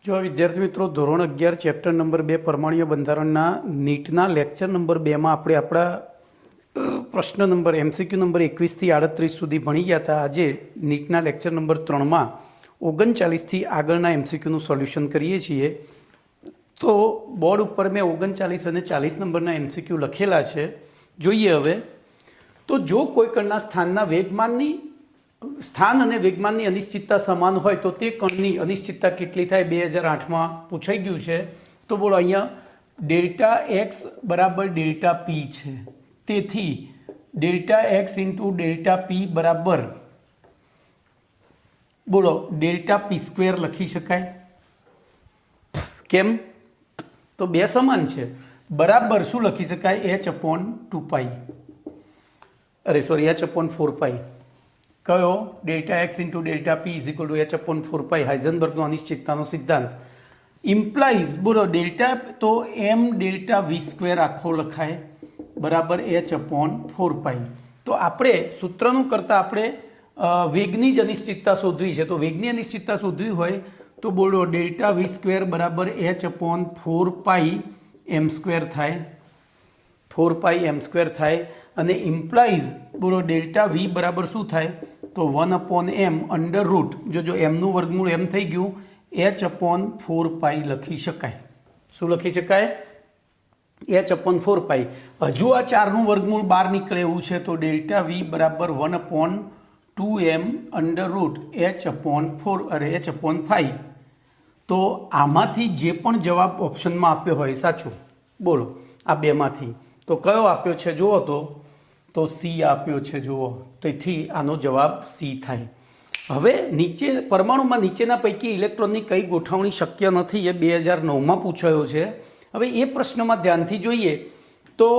જો વિદ્યાર્થી મિત્રો ધોરણ 11 ચેપ્ટર નંબર 2 પરમાણ્વીય બંધારણના નીટના લેક્ચર નંબર 2માં આપણે આપણા પ્રશ્ન નંબર એમસીક્યુ નંબર 21 થી 38 સુધી ભણી ગયા હતા. આજે નીટના લેક્ચર નંબર 3માં 39 થી આગળના એમસીક્યુનું સોલ્યુશન કરીએ છીએ. તો બોર્ડ ઉપર મેં 39 અને 40 નંબરના એમસીક્યુ લખેલા છે. જોઈએ હવે. તો જો કોઈ કણના સ્થાન અને વેગમાનની અનિશ્ચિતતા સમાન હોય તો તે કણની અનિશ્ચિતતા કેટલી થાય? 2008માં પૂછાઈ ગયું છે. તો બોલો, અહીંયા ડેલ્ટા એક્સ બરાબર ડેલ્ટા પી છે. તેથી delta x into delta p બરાબર બોલો ડેલ્ટા પી સ્ક્વેર લખી શકાય. કેમ? તો બે સમાન છે. બરાબર શું લખી શકાય? એચ અપોન 2 4 કયો? Delta x into delta P is equal two H upon 4 હાઇઝનબર્ગનો અનિશ્ચિતતાનો સિદ્ધાંત ઇમ્પ્લાઇઝ બોલો ડેલ્ટા તો એમ ડેલ્ટા વી સ્ક્વેર આખો લખાય બરાબર એચ અપોન 4 તો આપણે સૂત્રનું કરતાં આપણે વેગની જ અનિશ્ચિતતા શોધવી છે. તો વેગની અનિશ્ચિતતા શોધવી હોય તો બોલો ડેલ્ટા વી સ્ક્વેર બરાબર એચ અપોન 4 એમ સ્ક્વેર થાય. 4 એમ સ્ક્વેર થાય. અને ઇમ્પ્લાઇઝ બોલો ડેલ્ટા વી બરાબર શું થાય? તો 1 અપોન એમ અંડર રૂટ જો એમનું વર્ગમૂળ એમ થઈ ગયું એચ અપોન 4 લખી શકાય. શું લખી શકાય? એચ અપોન 4 હજુ આ 4નું વર્ગમૂળ બહાર નીકળે એવું છે તો ડેલ્ટા વી બરાબર 1 upon 2m under route H upon 5. તો આમાંથી જે પણ જવાબ ઓપ્શનમાં આપ્યો હોય સાચું બોલો આ બેમાંથી તો કયો આપ્યો છે જુઓ તો સી આપ્યો છે જુઓ. તેથી આનો જવાબ સી થાય. હવે નીચે પરમાણુમાં નીચેના પૈકી ઇલેક્ટ્રોનની કઈ ગોઠવણી શક્ય નથી? એ 2009માં પૂછાયો છે. હવે એ પ્રશ્નમાં ધ્યાનથી જોઈએ તો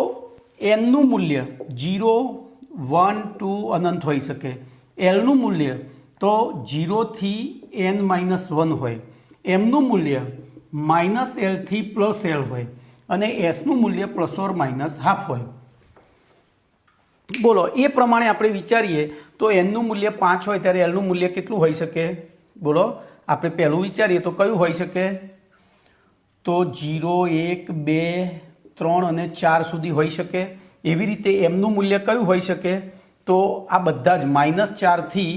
એનનું મૂલ્ય 0, 1, 2 અનંત હોઈ શકે. એલનું મૂલ્ય તો 0 થી n-1 હોય. એમનું મૂલ્ય -l થી +l હોય. અને એસનું મૂલ્ય ±½ હોય. બોલો એ પ્રમાણે આપણે વિચારીએ તો એનનું મૂલ્ય 5 હોય ત્યારે એલનું મૂલ્ય કેટલું હોઈ શકે? બોલો આપણે પહેલું વિચારીએ તો કયું હોઈ શકે? તો 0, 1, 2, 3 અને 4 સુધી હોઈ શકે. એવી રીતે એમનું મૂલ્ય કયું હોઈ શકે? તો આ બધા જ -4 થી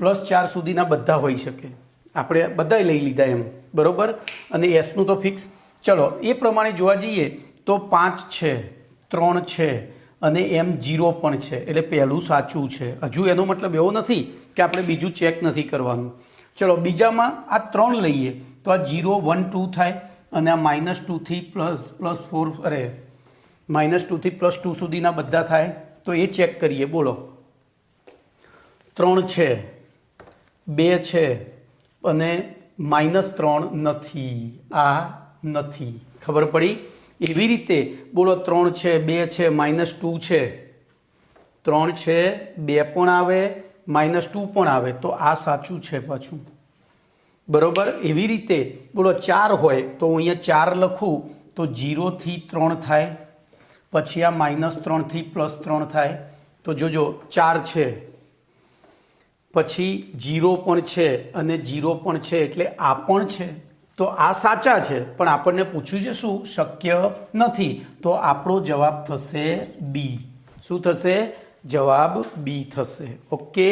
+4 સુધીના બધા હોઈ શકે. આપણે બધાય લઈ લીધા એમ બરોબર. અને એસનું તો ફિક્સ. ચલો એ પ્રમાણે જોવા જઈએ તો 5 છે, 3 છે અને એમ 0 પણ છે. એટલે પહેલું સાચું છે. હજુ એનો મતલબ એવો નથી કે આપણે બીજું ચેક નથી કરવાનું. ચલો બીજામાં આ 3 લઈએ તો આ 0, 1, 2 થાય અને આ -2 થી +2 સુધીના બધા થાય. તો એ ચેક કરીએ. બોલો 3 છે, 2 છે અને -3 નથી. આ નથી. ખબર પડી? એવી રીતે બોલો 3 છે, 2 છે, -2 છે, 3 છે, 2 પણ આવે, -2 પણ આવે. તો આ સાચું છે પાછું બરોબર. એવી રીતે બોલો 4 હોય તો હું અહીંયા 4 લખું તો 0 થી 3 થાય. પછી આ -3 થી +3 થાય. તો જોજો 4 છે પછી 0 પણ છે અને 0 પણ છે એટલે આ પણ છે. તો આ સાચા છે પણ આપણને પૂછ્યું છે શું? શક્ય નથી. તો આપણો જવાબ થશે બી. શું થશે? જવાબ બી થશે. ઓકે.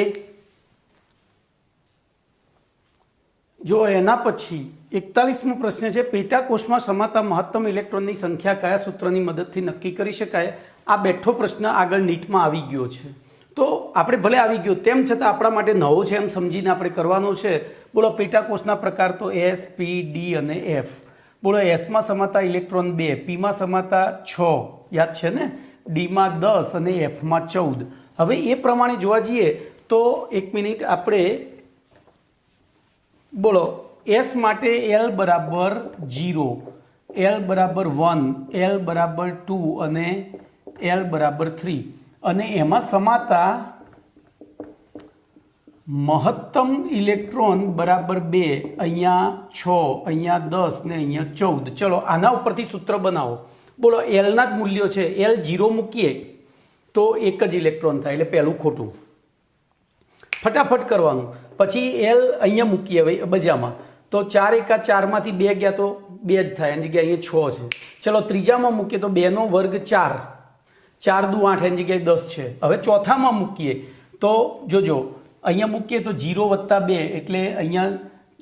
જો એના પછી 41મો પ્રશ્ન છે પેટાકોષમાં સમાતા મહત્તમ ઇલેક્ટ્રોનની સંખ્યા કયા સૂત્રની મદદથી નક્કી કરી શકાય? આ બેઠો પ્રશ્ન આગળ નીટમાં આવી ગયો છે. તો આપણે ભલે આવી ગયો તેમ છતાં આપણા માટે નવો છે એમ સમજીને આપણે કરવાનો છે. બોલો પેટાકોષના પ્રકાર તો એસ, પી, ડી અને એફ. બોલો એસમાં સમાતા ઇલેક્ટ્રોન 2, પીમાં સમાતા 6 યાદ છે ને, ડીમાં 10 અને એફમાં 14. હવે એ પ્રમાણે જોવા જઈએ તો એક મિનિટ આપણે બોલો એસ માટે એલ બરાબર 0, એલ બરાબર 1, એલ બરાબર 2 અને એલ બરાબર 3. અને એમાં સમાતા મહત્તમ ઇલેક્ટ્રોન બરાબર 2, અહીંયા 6, અહીંયા 10 ને અહીંયા 14. ચલો આના ઉપરથી સૂત્ર બનાવો. બોલો એલના જ મૂલ્યો છે. એલ 0 મૂકીએ તો એક જ ઇલેક્ટ્રોન થાય એટલે પહેલું ખોટું. ફટાફટ કરવાનું. પછી એલ અહીંયા મૂકીએ બજામાં તો 4 એકા 4 માંથી 2 ગયા તો 2 જ થાય, એની જગ્યાએ અહીંયા 6 છે. ચલો ત્રીજામાં મૂકીએ તો 2 નો વર્ગ 4, 4 દુ 8, એની જગ્યાએ 10 છે. હવે ચોથામાં મૂકીએ તો જોજો અહીંયા મૂકીએ તો 0 વત્તા 2 એટલે અહીંયા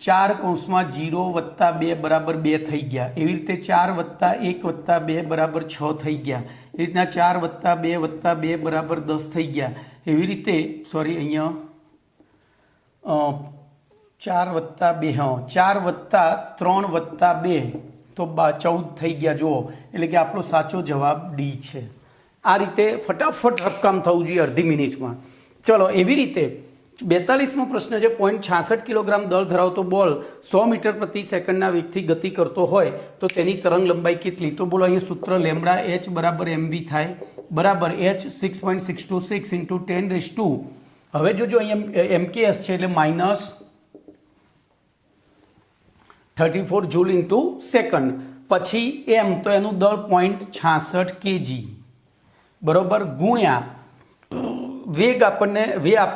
4 કૌંસમાં 0 વત્તા 2 બરાબર 2 થઈ ગયા. એવી રીતે 4 વત્તા 1 વત્તા 2 બરાબર 6 થઈ ગયા. એવી રીતના 4 વત્તા 2 વત્તા 2 બરાબર 10 થઈ ગયા. એવી રીતે સોરી અહીંયા 4 વત્તા 2, હા 4 વત્તા 3 વત્તા 2 તો 14 થઈ ગયા. જુઓ, એટલે કે આપણો સાચો જવાબ ડી છે. આ રીતે ફટાફટ રફકામ થવું જોઈએ અડધી મિનિટમાં. ચલો એવી રીતે 42મો પ્રશ્ન છે. 0.66 કિલોગ્રામ દળ ધરાવતો બોલ 100 મીટર પ્રતિ સેકન્ડના વેગથી ગતિ કરતો હોય તો તેની તરંગ લંબાઈ કેટલી? તો બોલો અહીંયા સૂત્ર લેમ્બડા એચ બરાબર mv થાય, બરાબર h 6.626 ઇન્ટુ 10⁻². હવે જોજો અહીંયા mks છે એટલે માઇનસ 34 જૂલ ઇન્ટુ સેકન્ડ. પછી એમ તો એનું દળ 0.66 kg બરોબર ગુણ્યા વેગ આપણને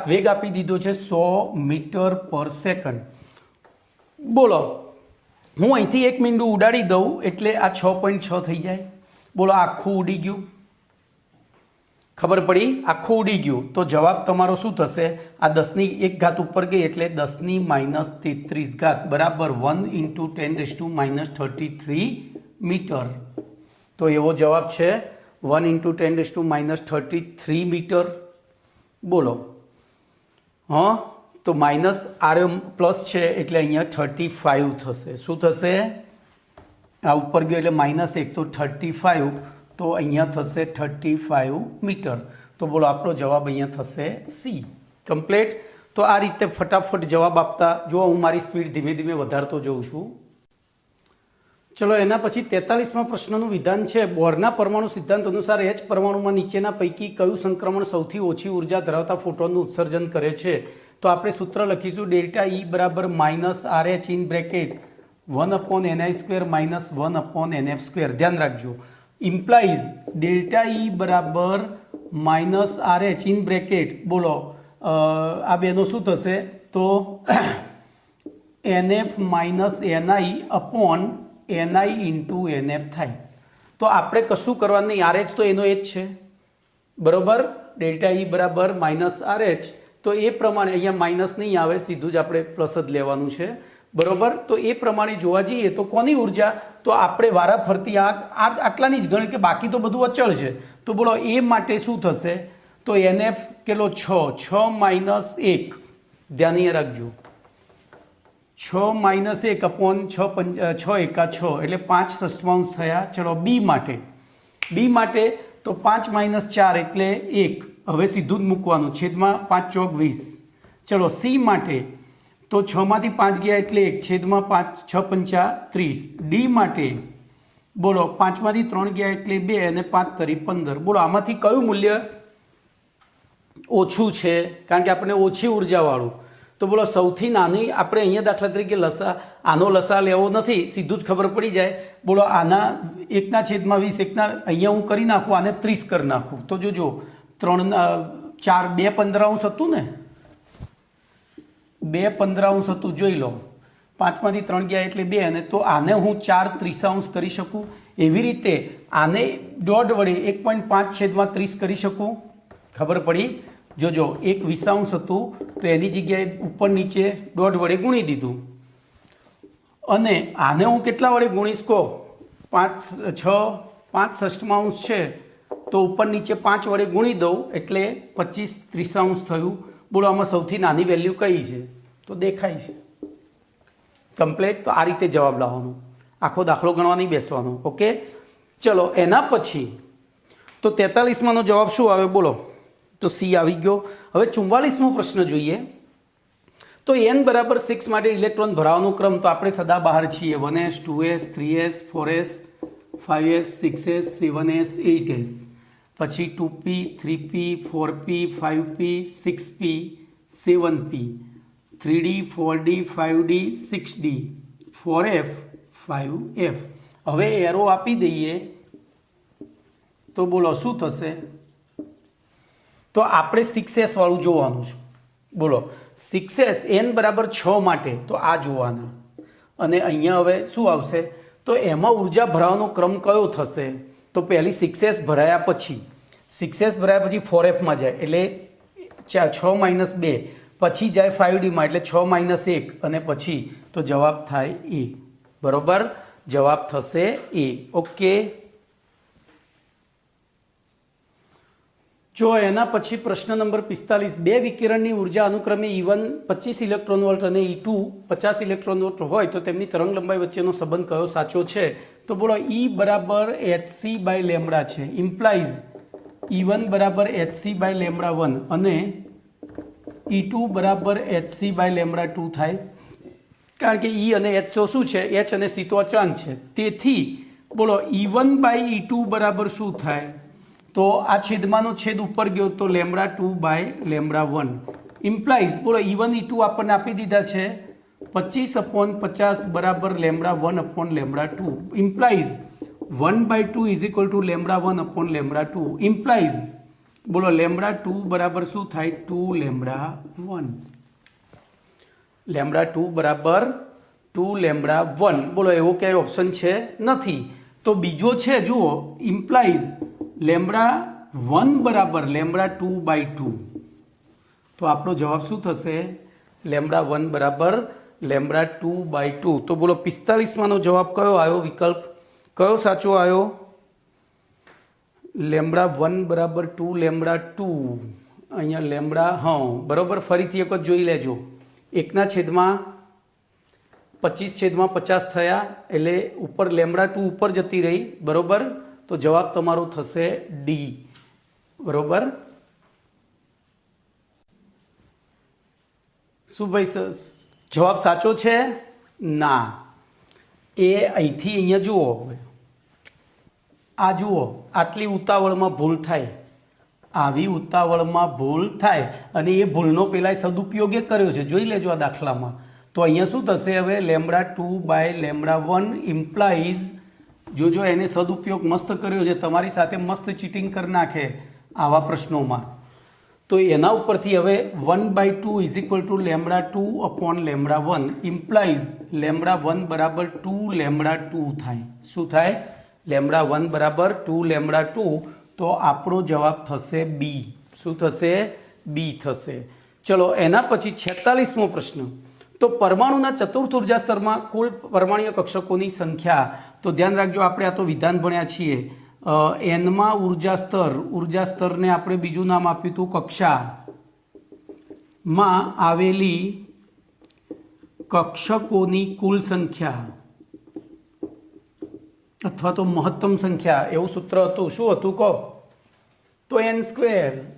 વેગ આપી દીધો છે 100 મીટર પર સેકન્ડ. બોલો હું અહીંથી એક મીંડું ઉડાડી દઉં એટલે આ 6.6 થઈ જાય. બોલો આખું ઉડી ગયું, ખબર પડી? આખું ઉડી ગયું. તો જવાબ તમારો શું થશે? આ 10ની 1 ઘાત ઉપર ગઈ એટલે 10ની -33 ઘાત બરાબર 1 ઇન્ટુ 10⁻³ મીટર. તો એવો જવાબ છે 1 ઇન્ટુ 10⁻³ મીટર. બોલો હા, તો માઇનસ આર પ્લસ છે એટલે અહીંયા 35 થશે. શું થશે? આ ઉપર ગયો એટલે -1 તો 35, તો અહીંયા થશે 35 મીટર. તો બોલો આપણો જવાબ અહીંયા થશે સી. કમ્પ્લીટ. તો આ રીતે ફટાફટ જવાબ આપતા જો હું મારી સ્પીડ ધીમે ધીમે વધારતો જઉં છું. ચલો એના પછી 43મા પ્રશ્નનું વિધાન છે. બોરના પરમાણુ સિદ્ધાંત અનુસાર H પરમાણુમાં નીચેના પૈકી કયું સંક્રમણ સૌથી ઓછી ઉર્જા ધરાવતા ફોટોનનું ઉત્સર્જન કરે છે? તો આપણે સૂત્ર લખીશું ડેલ્ટા E બરાબર -RH in bracket 1/ni² minus 1/nf². ધ્યાન રાખજો, ઇમ્પ્લાઇઝ ડેલ્ટા E બરાબર -RH ઇન બ્રેકેટ. બોલો આ બેનો શું થશે? તો NF minus NI upon NI into NF થાય. તો આપણે કશું કરવાનું નહીં, RH તો એનો એ જ છે બરોબર. ડેલ્ટા E બરાબર -RH, તો એ પ્રમાણે અહીંયા માઇનસ નહીં આવે, સીધું જ આપણે પ્લસ જ લેવાનું છે બરોબર. તો એ પ્રમાણે જોવા જઈએ તો કોની ઉર્જા? તો આપણે વારા ફરતી આટલાની જ ગણે કે બાકી તો બધું અચળ છે. તો બોલો એ માટે શું થશે? તો NF કેટલો? 6 માઇનસ 1, ધ્યાન અહીંયા રાખજો, 6 માઇનસ 1 અપોન 6 એકા 6 એટલે 5/6 થયા. ચલો બી માટે તો 5 માઇનસ 4 એટલે 1, હવે સીધું જ મૂકવાનું, છેદમાં 5 ચોક 20. ચલો સી માટે તો 6 માંથી 5 ગયા એટલે 1, છેદમાં 5 6 પંચા 30. ડી માટે બોલો 5 માંથી 3 ગયા એટલે 2 અને 5 તરી 15. બોલો આમાંથી કયું મૂલ્ય ઓછું છે? કારણ કે આપણે ઓછી ઉર્જાવાળું. તો બોલો સૌથી નાની, આપણે અહીંયા દાખલા તરીકે આનો લસા લેવો નથી, સીધું જ ખબર પડી જાય. બોલો આના 1/20, એકના અહીંયા હું કરી નાખું, આને 30 કરી નાખું તો જોજો 3 4 2 15 હતું ને, 2 15 હતું જોઈ લો. 5 માંથી 3 ગયા એટલે 2, અને તો આને હું 4 30 કરી શકું. એવી રીતે આને દોઢ વડે 1.5 છેદમાં 30 કરી શકું. ખબર પડી? જોજો 1 20 હતું તો એની જગ્યાએ ઉપર નીચે દોઢ વડે ગુણી દીધું. અને આને હું કેટલા વડે ગુણીશ કહો? 5/6 છે તો ઉપર નીચે 5 વડે ગુણી દઉં એટલે 25/30 થયું. બોલો આમાં સૌથી નાની વેલ્યુ કઈ છે? તો દેખાય છે. કમ્પ્લીટ. તો આ રીતે જવાબ લાવવાનો, આખો દાખલો ગણવા નહીં બેસવાનો. ઓકે, ચલો એના પછી તો 43માનો જવાબ શું આવે? બોલો તો સી આવી ગયો. હવે 44મો પ્રશ્ન જોઈએ. તો n બરાબર 6 માટે ઇલેક્ટ્રોન ભરાવાનો ક્રમ તો આપણે સદા બહાર છીએ, 1s 2s 3s 4s 5s 6s 7s 8s, પછી 2p 3p 4p 5p 6p 7p 3d 4d 5d 6d 4f 5f. હવે એરો આપી દઈએ તો બોલો શું થશે? તો આપણે 6s વાળું જોવાનું છે. બોલો 6s n બરાબર 6 માટે તો આ જોવાના, અને અહીંયા હવે શું આવશે તો એમાં ઉર્જા ભરાવાનો ક્રમ કયો થશે તો પહેલી 6s ભરાયા પછી 6s ભરાયા પછી 4fમાં જાય એટલે 6 - 2 પછી જાય 5Dમાં એટલે 6 - 1 અને પછી તો જવાબ થાય એ બરોબર જવાબ થશે એ ઓકે જો એના પછી પ્રશ્ન નંબર 45 બે વિકિરણની ઉર્જા અનુક્રમે E1 25 ઇલેક્ટ્રોન વોલ્ટ અને E2 50 ઇલેક્ટ્રોન વોલ્ટ હોય તો તેમની તરંગ લંબાઈ વચ્ચેનો સંબંધ કયો સાચો છે તો બોલો E બરાબર hc/λ છે ઇમ્પ્લાઇઝ E1 બરાબર hc/λ1 અને E2 બરાબર hc/λ2 થાય કારણ કે E અને H તો શું છે H અને C તો અચળાંક છે તેથી બોલો E1/E2 બરાબર શું થાય તો આ છેદમાંનો છેદ ઉપર ગયો તો λ2/λ1 ઇમ્પ્લાઇઝ બોલો E1 E2 આપણને આપી દીધા છે 25/50 બરાબર λ1/λ2 implies 1/2 is equal to λ1/λ2 implies બોલો λ2 બરાબર શું થાય 2λ1 λ2 બરાબર 2λ1 બોલો એવો ક્યાંય ઓપ્શન છે નથી તો બીજો છે જુઓ ઇમ્પ્લાઇઝ λ1 બરાબર λ2/2 તો આપણો જવાબ શું થશે λ1 બરાબર λ2/2 તો બોલો 45માંનો જવાબ કયો આવ્યો વિકલ્પ કયો સાચો આવ્યો λ1 બરાબર 2λ2 અહીંયા હા બરાબર ફરીથી એક જ જોઈ લેજો 1/25/50 થયા એટલે ઉપર λ2 ઉપર જતી રહી બરોબર તો જવાબ તમારો થશે ડી બરોબર શું ભાઈ જવાબ સાચો છે ના એ અહીંથી અહીંયા જુઓ હવે આ જુઓ આટલી ઉતાવળમાં ભૂલ થાય આવી ઉતાવળમાં ભૂલ થાય અને એ ભૂલનો પેલા સદુપયોગ કર્યો છે જોઈ લેજો આ દાખલામાં તો અહીંયા શું થશે હવે λ2/λ1 ઇમ્પ્લાઇઝ જો એને સદુપયોગ મસ્ત કર્યો છે તમારી સાથે મસ્ત ચીટિંગ કરી નાખે આવા પ્રશ્નોમાં તો એના ઉપરથી હવે 1/2 ઇઝ ઇક્વલ ટુ λ2/λ1 ઇમ્પ્લાઇઝ λ1 બરાબર 2λ2 થાય શું થાય λ1 બરાબર 2λ2 તો આપણો જવાબ થશે બી શું થશે બી થશે ચલો એના પછી 46મો પ્રશ્ન તો પરમાણુના ચતુર્થ ઉર્જા સ્તરમાં કુલ પરમાણુય કક્ષકોની સંખ્યા તો ધ્યાન રાખજો આપણે આ તો વિધાન ભણ્યા છીએ એનમાં ઉર્જા સ્તરને આપણે બીજું નામ આપ્યું હતું કક્ષામાં આવેલી કક્ષકોની કુલ સંખ્યા અથવા તો મહત્તમ સંખ્યા એવું સૂત્ર હતું શું હતું કહો તો n².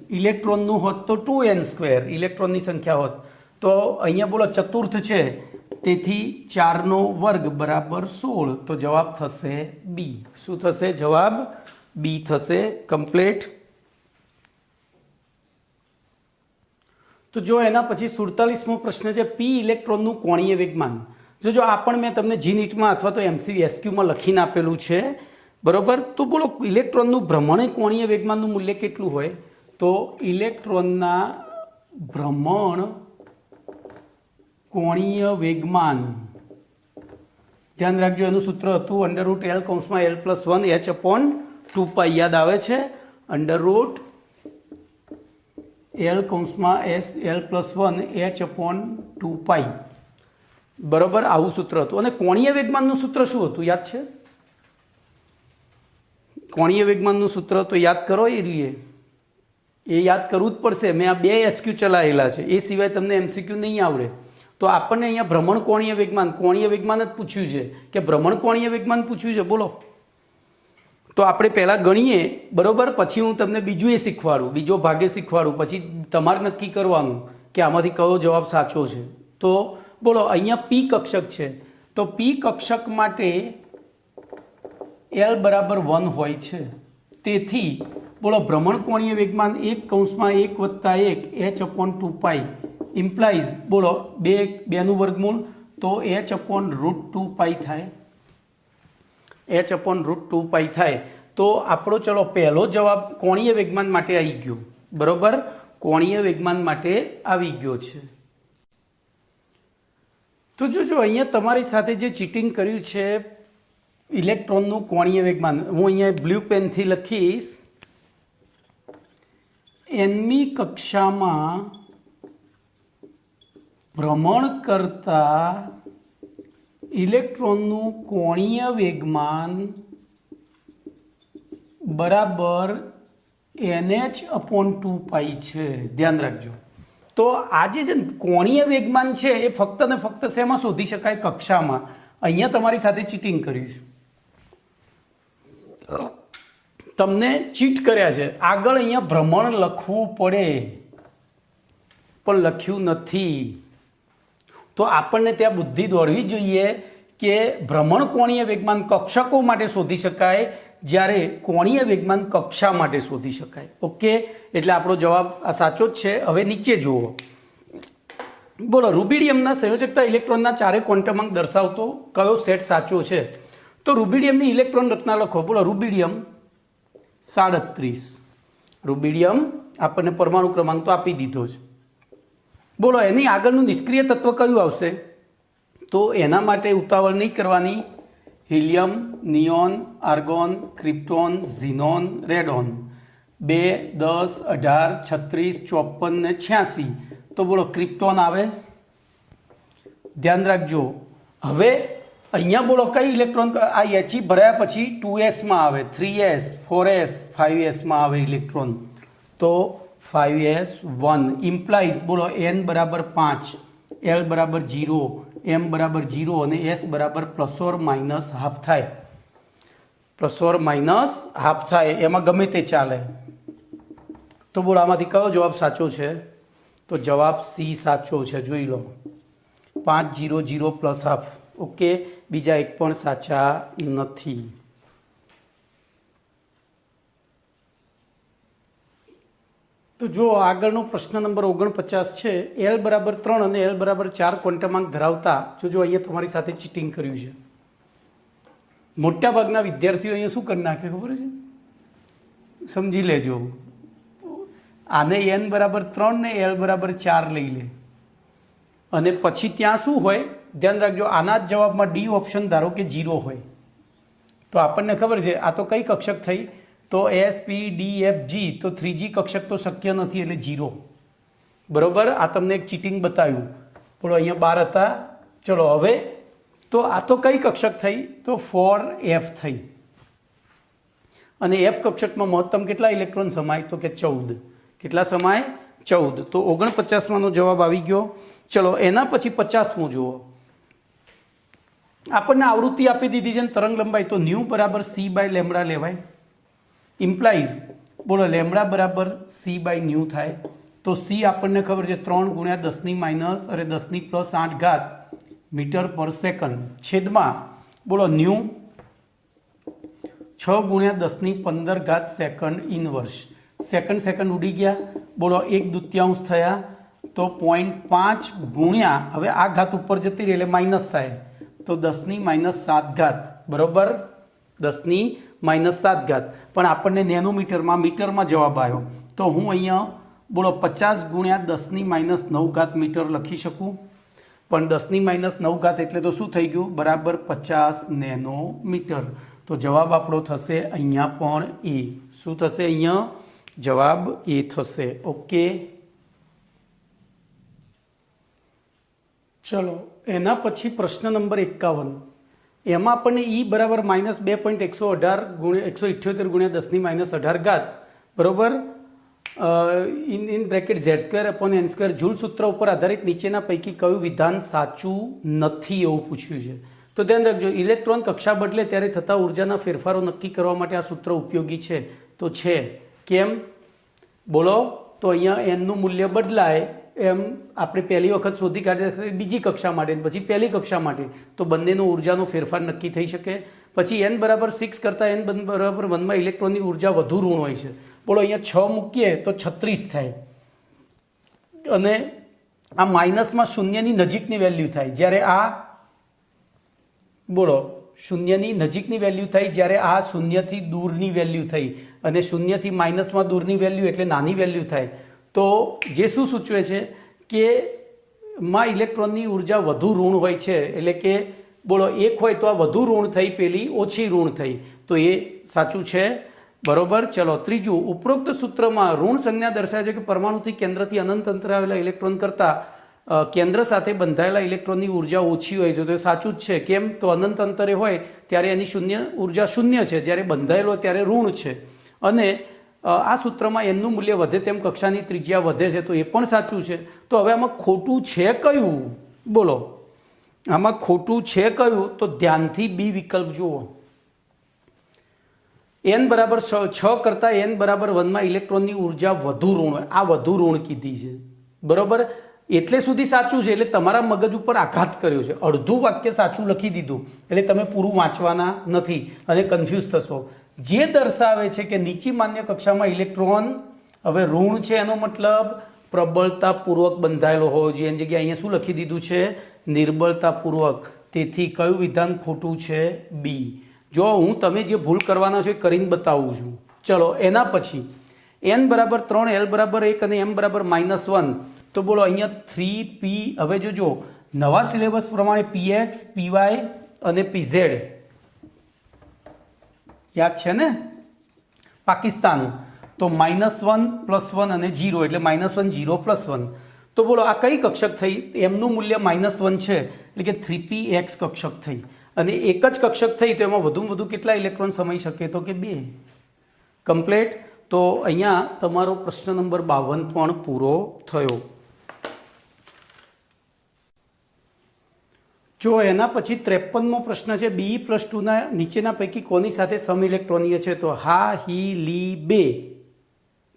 ઇલેક્ટ્રોનનું હોત તો 2n². ઇલેક્ટ્રોનની સંખ્યા હોત તો અહીંયા બોલો ચતુર્થ છે તેથી 4નો વર્ગ બરાબર 16 તો જવાબ થશે બી શું થશે જવાબ બી થશે કમ્પ્લીટ તો જો એના પછી 47મો પ્રશ્ન છે પી ઇલેક્ટ્રોનનું કોણીય વેગમાન જો આ પણ મેં તમને જી નીટમાં અથવા તો એમસીએસક્યુમાં લખીને આપેલું છે બરોબર તો બોલો ઇલેક્ટ્રોનનું ભ્રમણ કોણીય વેગમાનનું મૂલ્ય કેટલું હોય તો ઇલેક્ટ્રોનના ભ્રમણ કોણીય વેગમાન ધ્યાન રાખજો એનું સૂત્ર હતું √L+1 H/2π યાદ આવે છે √L+1 H/2π બરોબર આવું સૂત્ર હતું અને કોણીય વેગમાનનું સૂત્ર શું હતું યાદ છે કોણીય વેગમાનનું સૂત્ર તો યાદ કરો એ યાદ કરવું જ પડશે મેં આ 2 એસક્યુ ચલાવેલા છે એ સિવાય તમને એમસીક્યુ નહીં આવડે તો આપણને અહીંયા ભ્રમણ કોણીય વેગમાન જ પૂછ્યું છે કે ભ્રમણ કોણીય વેગમાન પૂછ્યું છે બોલો તો આપણે પહેલાં ગણીએ બરોબર પછી હું તમને બીજું એ શીખવાડું બીજો ભાગે શીખવાડું પછી તમારે નક્કી કરવાનું કે આમાંથી કયો જવાબ સાચો છે તો બોલો અહીંયા પી કક્ષક છે તો પી કક્ષક માટે L બરાબર 1 હોય છે તેથી બોલો ભ્રમણ કોણીય વેગમાન 1 H/2π ઇમ્પ્લાઇઝ બોલો 2નું વર્ગમૂળ તો H/√2π થાય H/√2π થાય તો આપણો ચલો પહેલો જવાબ કોણીય વેગમાન માટે આવી ગયો બરોબર કોણીય વેગમાન માટે આવી ગયો છે તો જો અહીંયા તમારી સાથે જે ચીટિંગ કર્યું છે ઇલેક્ટ્રોનનું કોણીય વેગમાન, હું અહીંયા બ્લુ પેનથી લખીશ, nમી કક્ષામાં ભ્રમણ કરતા ઇલેક્ટ્રોનનું કોણીય વેગમાન બરાબર nh/2π છે. ધ્યાન રાખજો. તો આ જે કોણીય વેગમાન છે એ ફક્ત ને ફક્ત શેમાં શોધી શકાય? કક્ષામાં. અહીંયા તમારી સાથે ચીટિંગ કર્યું છે, તમને ચીટ કર્યા છે. આગળ અહીંયા ભ્રમણ લખવું પડે પણ લખ્યું નથી. તો આપણને ત્યાં બુદ્ધિ દોડવી જોઈએ કે ભ્રમણ કોણીય વેગમાન કક્ષકો માટે શોધી શકાય, જ્યારે કોણીય વેગમાન કક્ષા માટે શોધી શકાય. ઓકે, એટલે આપણો જવાબ આ સાચો જ છે. હવે નીચે જુઓ, બોલો રૂબિડિયમના સંયોજકતા ઇલેક્ટ્રોનના ચારે ક્વોન્ટમ દર્શાવતો કયો સેટ સાચો છે? તો રૂબિડિયમની ઇલેક્ટ્રોન રચના લખો. બોલો રૂબિડિયમ 37. રૂબિડિયમ આપણને પરમાણુ ક્રમાંક તો આપી દીધો છે. બોલો એની આગળનું નિષ્ક્રિય તત્વ કયું આવશે? તો એના માટે ઉતાવળ નહીં કરવાની. Helium, neon, argon, krypton, xenon, radon. 2, 10, 18, 36, 54 ને 86. તો બોલો ક્રિપ્ટોન આવે. ધ્યાન રાખજો. હવે અહીંયા બોલો કઈ ઇલેક્ટ્રોન? આ એચી ભરાયા પછી 2sમાં આવે, 3s, 4s, 5sમાં આવે ઇલેક્ટ્રોન. તો 5s1 ઇમ્પ્લાઇઝ બોલો n બરાબર 5, l બરાબર 0, m બરાબર 0 અને s બરાબર ±½ થાય. ±½ થાય, એમાં ગમે તે ચાલે. તો બોલો આમાંથી કયો જવાબ સાચો છે? તો જવાબ સી સાચો છે. જોઈ લો, 5 0 0 +½ ઓકે, બીજા એક પણ સાચા નથી. તો જો આગળનો પ્રશ્ન નંબર 49 છે. l બરાબર 3 અને l બરાબર 4 ક્વોન્ટમાંક ધરાવતા, જો અહીંયા તમારી સાથે ચીટિંગ કર્યું છે. મોટાભાગના વિદ્યાર્થીઓ અહીંયા શું કરી નાખે ખબર છે? સમજી લેજો, આને n બરાબર 3 ને l બરાબર 4 લઈ લે અને પછી ત્યાં શું હોય? ધ્યાન રાખજો, આના જ જવાબમાં ડી ઓપ્શન ધારો કે 0 હોય તો આપણને ખબર છે આ તો કઈ કક્ષક થઈ? તો SP-D-F-G, તો 3G કક્ષક તો શક્ય નથી એટલે 0. બરોબર, આ તમને એક ચીટિંગ બતાવ્યું. બોલો અહીંયા 12 હતા. ચલો હવે તો આ તો કઈ કક્ષક થઈ? તો 4f થઈ. અને f કક્ષકમાં મહત્તમ કેટલા ઇલેક્ટ્રોન સમાય? તો કે 14. કેટલા સમાય? 14. તો 49માંનો જવાબ આવી ગયો. ચલો એના પછી 50મું જુઓ. આપણને આવૃત્તિ આપી દીધી છે તરંગ લંબાઈ, તો ન્યુ બરાબર c/λ લેવાય. ઇમ્પ્લાઇઝ બોલો લેમડા બરાબર c/ન્યુ થાય. તો c આપણને ખબર છે 3 × 10⁻⁸ મીટર પર સેકન્ડ છેદમાં બોલો ન્યુ 6 × 10⁻15 સેકન્ડ ઇનવર્સ. સેકન્ડ ઉડી ગયા. બોલો 1/2 થયા. તો 0.5 ગુણ્યા, હવે આ ઘાત ઉપર જતી રહી એટલે માઇનસ થાય, તો 10⁻⁷. બરોબર, 10⁻⁷. પણ આપણને નેનોમીટરમાં મીટરમાં જવાબ આવ્યો. તો હું અહીંયા બોલો 50 × 10⁻⁹ મીટર લખી શકું. પણ 10⁻⁹ એટલે તો શું થઈ ગયું? બરાબર 50 નેનોમીટર. તો જવાબ આપણો થશે અહીંયા પણ એ. શું થશે? અહીંયા જવાબ એ થશે. ઓકે, ચલો એના પછી પ્રશ્ન નંબર 51. એમાં આપણને E બરાબર -2.118 બરોબર ઇન બ્રેકેટ z² જૂલ સૂત્ર ઉપર આધારિત નીચેના પૈકી કયું વિધાન સાચું નથી એવું પૂછ્યું છે. તો ધ્યાન રાખજો, ઇલેક્ટ્રોન કક્ષા બદલે ત્યારે થતા ઉર્જાના ફેરફારો નક્કી કરવા માટે આ સૂત્ર ઉપયોગી છે. તો છે કેમ? બોલો, તો અહીંયા એનનું મૂલ્ય બદલાય એમ આપણે પહેલી વખત શોધી કાઢીએ બીજી કક્ષા માટે, પછી પહેલી કક્ષા માટે, તો બંનેનો ઉર્જાનો ફેરફાર નક્કી થઈ શકે. પછી n બરાબર 6 કરતાં n બરાબર 1માં ઇલેક્ટ્રોનની ઉર્જા વધુ ઋણ હોય છે. બોલો અહીંયા 6 મૂકીએ તો 36 થાય અને આ માઇનસમાં શૂન્યની નજીકની વેલ્યુ થાય, જ્યારે આ બોલો શૂન્યની નજીકની વેલ્યુ થઈ, જ્યારે આ શૂન્યથી દૂરની વેલ્યુ થઈ અને શૂન્યથી માઇનસમાં દૂરની વેલ્યુ એટલે નાની વેલ્યુ થાય. તો જે શું સૂચવે છે કે માં ઇલેક્ટ્રોનની ઉર્જા વધુ ઋણ હોય છે, એટલે કે બોલો એક હોય તો આ વધુ ઋણ થઈ, પેલી ઓછી ઋણ થઈ, તો એ સાચું છે. બરોબર. ચલો ત્રીજું, ઉપરોક્ત સૂત્રમાં ઋણ સંજ્ઞા દર્શાવે છે કે પરમાણુથી કેન્દ્રથી અનંત અંતરે આવેલા ઇલેક્ટ્રોન કરતાં કેન્દ્ર સાથે બંધાયેલા ઇલેક્ટ્રોનની ઉર્જા ઓછી હોય છે, તો એ સાચું જ છે. કેમ? તો અનંત અંતરે હોય ત્યારે એની ઉર્જા શૂન્ય છે, જ્યારે બંધાયેલો ત્યારે ઋણ છે. અને આ સૂત્રમાં એનનું મૂલ્ય વધે તેમ કક્ષાની ત્રિજ્યા વધે છે, તો એ પણ સાચું છે. તો હવે આમાં ખોટું છે કયું? બોલો, આમાં ખોટું છે કયું? તો ધ્યાનથી બી વિકલ્પ જુઓ. n બરાબર 6 કરતાં n બરાબર 1માં ઇલેક્ટ્રોનની ઉર્જા વધુ ઋણ હોય, આ વધુ ઋણ કીધી છે. બરોબર. એટલે સુધી સાચું છે, એટલે તમારા મગજ ઉપર આઘાત કર્યો છે. અડધું વાક્ય સાચું લખી દીધું, એટલે તમે પૂરું વાંચવાના નથી અને કન્ફ્યુઝ થશો. જે દર્શાવે છે કે નીચી માન્ય કક્ષામાં ઇલેક્ટ્રોન હવે ઋણ છે, એનો મતલબ પ્રબળતાપૂર્વક બંધાયેલો હોવો જોઈએ. એની જગ્યાએ અહીંયા શું લખી દીધું છે? નિર્બળતાપૂર્વક. તેથી કયું વિધાન ખોટું છે? બી. જો હું તમે જે ભૂલ કરવાના છો એ કરીને બતાવું છું. ચલો એના પછી n બરાબર 3, l બરાબર 1 અને m બરાબર -1. તો બોલો અહીંયા 3p. હવે જોજો નવા સિલેબસ પ્રમાણે px, py અને pz યાદ છે ને પાકિસ્તાન. તો -1 +1 અને 0 એટલે -1 0 +1. તો બોલો આ કઈ કક્ષક થઈ? એમનું મૂલ્ય -1 છે, એટલે કે 3px કક્ષક થઈ. અને એક જ કક્ષક થઈ તો એમાં વધુમાં વધુ કેટલા ઇલેક્ટ્રોન સમાઈ શકે? તો કે 2. કમ્પ્લેટ. તો અહીંયા તમારો પ્રશ્ન નંબર 52 પણ પૂરો થયો. જો એના પછી 53મો પ્રશ્ન છે, BE + 2ના નીચેના પૈકી કોની સાથે સમ ઇલેક્ટ્રોનીય છે? તો હા, હી, લી, 2.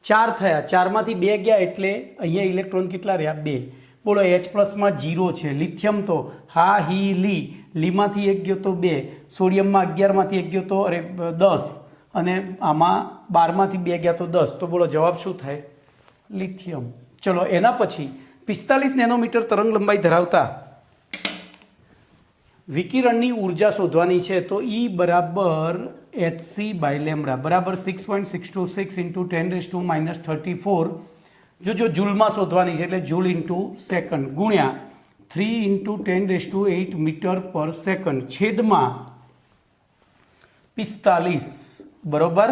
4 થયા, 4માંથી 2 ગયા, એટલે અહીંયા ઇલેક્ટ્રોન કેટલા રહ્યા? 2. બોલો H+માં 0 છે. લિથિયમ તો હા, હી, લી, લીમાંથી 1 ગયો તો 2, સોડિયમમાં 11માંથી 1 ગયો તો 10, અને આમાં 12માંથી 2 ગયા તો 10. તો બોલો જવાબ શું થાય? લિથિયમ. ચલો એના પછી 45 નેનોમીટર તરંગ લંબાઈ ધરાવતા વિકિરણની ઉર્જા શોધવાની છે. તો E બરાબર hc/λ બરાબર 6.626 × 10⁻⁻34. જો જૂલમાં શોધવાની છે, એટલે જૂલ ઇન્ટુ સેકન્ડ ગુણ્યા 3 × 10⁸ મીટર/સેકન્ડ છેદમાં 45. બરોબર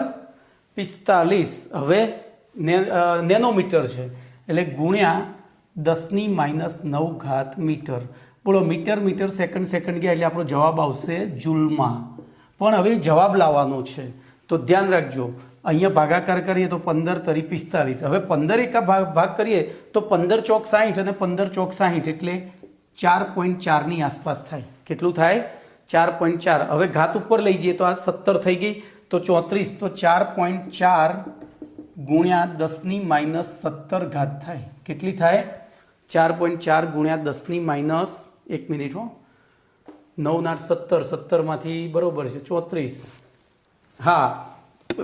45. હવે નેનોમીટર છે, એટલે ગુણ્યા 10⁻⁹ મીટર. બોલો મીટર, સેકન્ડ ગયા, એટલે આપણો જવાબ આવશે જૂલમાં. પણ હવે જવાબ લાવવાનો છે, તો ધ્યાન રાખજો. અહીંયા ભાગાકાર કરીએ તો 15 તરી 45. હવે 15 એકા ભાગ કરીએ તો 15 ચોક 60 અને 15 ચોક 60 એટલે 4.4ની આસપાસ થાય. કેટલું થાય? 4.4. હવે ઘાત ઉપર લઈ જઈએ તો આ 17 થઈ ગઈ, તો 34. તો 4.4 ગુણ્યા 10⁻⁻17 થાય. કેટલી થાય? 4.4 ગુણ્યા 10⁻, 1 મિનિટ હો, 9 × 17, 17માંથી બરોબર છે 34. હા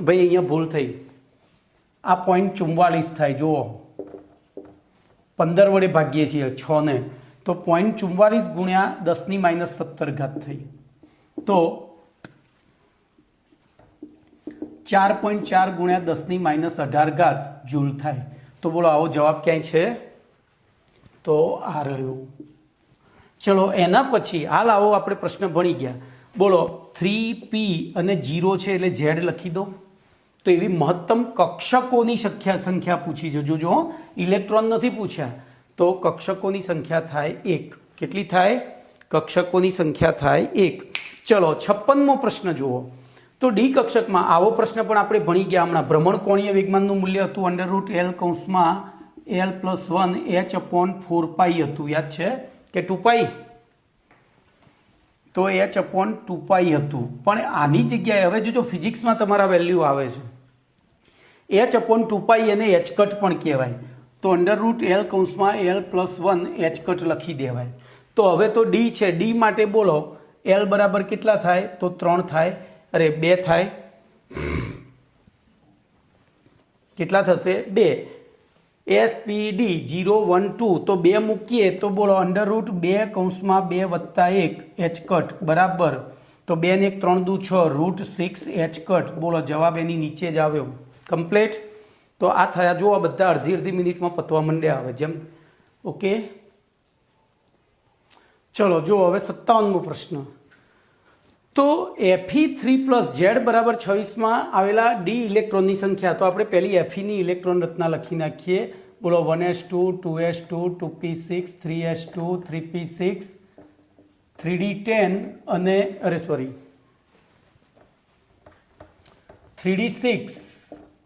ભાઈ અહીંયા ભૂલ થઈ, આ 0.44 થાય. જુઓ 15 વડે ભાગીએ છીએ 6 ને, તો 0.44 ગુણ્યા 10⁻17 થઈ. તો 4.4 ગુણ્યા 10⁻18 જૂલ થાય. તો બોલો આવો જવાબ ક્યાંય છે? તો આ રહ્યું. ચલો એના પછી હાલ આવો આપણે પ્રશ્ન ભણી ગયા. બોલો 3p અને 0 છે, એટલે z લખી દો. તો એવી મહત્તમ કક્ષકોની સંખ્યા પૂછી છે. જોજો ઇલેક્ટ્રોન નથી પૂછ્યા. તો કક્ષકોની સંખ્યા થાય 1. કેટલી થાય? કક્ષકોની સંખ્યા થાય 1. ચલો 56મો પ્રશ્ન જુઓ. તો ડી કક્ષકમાં આવો પ્રશ્ન પણ આપણે ભણી ગયા હમણાં. ભ્રમણકોણીય વેગમાનનું મૂલ્ય હતું √L + 1 h/4π હતું. યાદ છે કે 2π? તો h/2π હતું. પણ આની જગ્યાએ હવે જો ફિઝિક્સમાં તમારા વેલ્યુ આવે છે, h/2π એને h કટ પણ કહેવાય. તો √L + 1 h કટ લખી દેવાય. તો હવે તો ડી છે. ડી માટે બોલો L બરાબર કેટલા થાય? તો 3 થાય, અરે 2 થાય. કેટલા થશે? 2. SPD 0 1 2. તો 2 મૂકીએ તો બોલો √2 + 1 h કટ બરાબર. તો 2 ને 1 3 દુ 6 √6 h કટ. બોલો જવાબ એની નીચે જ આવ્યો. કમ્પ્લીટ. તો આ થયા. જો આ બધા અડધી મિનિટમાં પતવા માંડ્યા આવે જેમ. ઓકે चलो जो हवे 57मो प्रश्न। तो Fe3+Z बराबर 26 में आवेला डी इलेक्ट्रॉन की संख्या। तो આપણે પહેલી Fe ની ઇલેક્ટ્રોન રચના લખી નાખીએ। બોલો 1s2 2s2 2p6 3s2 3p6 3d10 અને અરે સોરી 3d6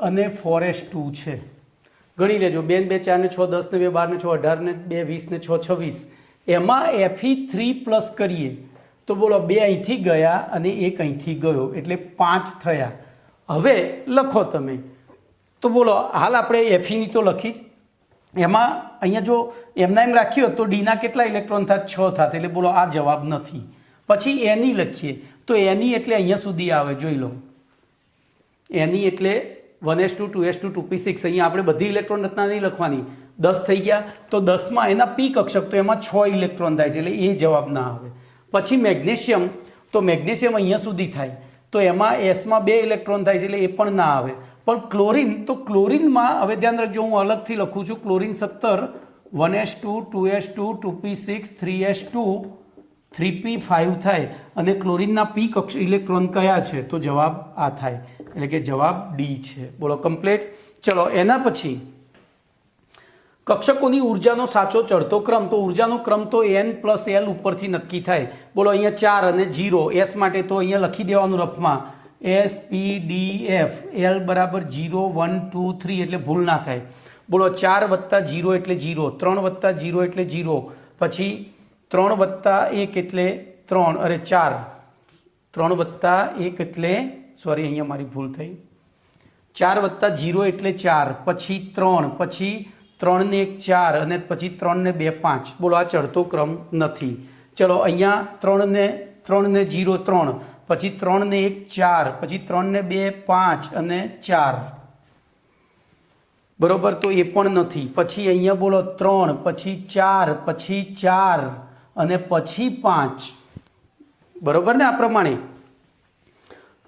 અને 4s2 છે। ગણી લેજો 2 2 4 ને 6 10 ને 2 12 ને 6 18 ને 2 20 ને 6 26 એમાં Fe3+ કરીએ तो बोलो 2 અહીંથી ગયા અને 1 અહીંથી ગયો એટલે 5 થયા। હવે લખો તમે। તો બોલો હાલ આપણે Fe ની તો લખી જ, એમાં અહીંયા જો એમના એમ રાખ્યું હોત તો ડીના કેટલા ઇલેક્ટ્રોન થાત? 6 થાત। એટલે બોલો આ જવાબ નથી। પછી એની લખીએ તો એની એટલે અહીંયા સુધી આવે, જોઈ લો। એની એટલે 1s2 2s2 2p6 અહીંયા આપણે બધી ઇલેક્ટ્રોન રચના નહીં લખવાની, 10 થઈ ગયા તો 10માં એના પી કક્ષક તો એમાં 6 ઇલેક્ટ્રોન થાય છે એટલે એ જવાબ ના આવે। પછી મેગ્નેશિયમ, તો મેગ્નેશિયમ અહીંયા સુધી થાય તો એમાં એસમાં 2 ઇલેક્ટ્રોન થાય છે એટલે એ પણ ના આવે। પણ ક્લોરીન, તો ક્લોરીનમાં હવે ધ્યાન રાખજો, હું અલગથી લખું છું। Chlorine 17 1s2 2s2 2p6 3s2 3p5 થાય અને ક્લોરીનના પી કક્ષ ઇલેક્ટ્રોન કયા છે? તો જવાબ આ થાય, એટલે કે જવાબ ડી છે। બોલો કમ્પ્લીટ। ચલો એના પછી કક્ષકોની ઉર્જાનો સાચો ચડતો ક્રમ। તો ઉર્જાનો ક્રમ તો n+l ઉપરથી નક્કી થાય। બોલો અહીંયા 4 અને 0 s માટે તો અહીંયા લખી દેવાનું રફમાં s p d f l બરાબર 0 1 2 3 એટલે ભૂલ ના થાય। બોલો 4 + 0 એટલે 0, 3 + 0 એટલે 0, પછી 3 + 1 એટલે 3 અરે 4, 3 + 1 એટલે સોરી અહીંયા મારી ભૂલ થઈ, 4 + 0 એટલે 4, પછી 3, પછી 3 ને 1 4 અને પછી 3 ને 2 5। બોલો આ ચડતો ક્રમ નથી। ચલો અહીંયા 3 ને 0 3, પછી 3 ને 1 4, પછી 3 ને 2 5 અને 4, બરોબર, તો એ પણ નથી। પછી અહીંયા બોલો 3, પછી 4, પછી 4 અને પછી 5, બરોબર ને? આ પ્રમાણે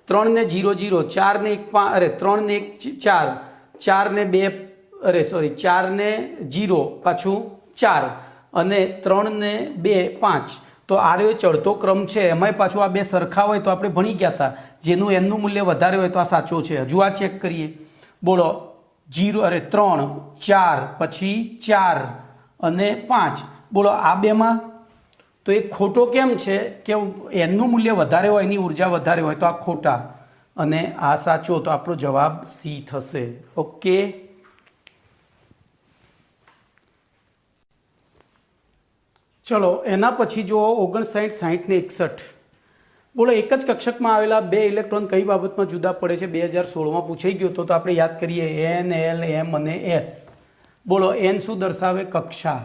3 ને 0 0, 4 ને 1 5 અરે 3 ને 1 4, 4 ને 2 અરે સોરી 4 ને 0 પાછું 4 અને 3 ને 2 5। તો આ રહ્યો ચડતો ક્રમ છે। એમાંય પાછું આ બે સરખા હોય તો આપણે ભણી ગયા હતા, જેનું એનનું મૂલ્ય વધારે હોય તો આ સાચો છે। હજુ આ ચેક કરીએ। બોલો 0 અરે 3 4 પછી 4 અને 5। બોલો આ બેમાં તો એ ખોટો કેમ છે કે એનનું મૂલ્ય વધારે હોય, એની ઉર્જા વધારે હોય, તો આ ખોટા અને આ સાચો। તો આપણો જવાબ સી થશે। ઓકે। ચલો એના પછી જુઓ 59 60 ને 61। બોલો એક જ કક્ષકમાં આવેલા 2 ઇલેક્ટ્રોન કઈ બાબતમાં જુદા પડે છે? 2016માં પૂછાઈ ગયો તો આપણે યાદ કરીએ n l m અને s। બોલો n શું દર્શાવે? કક્ષા,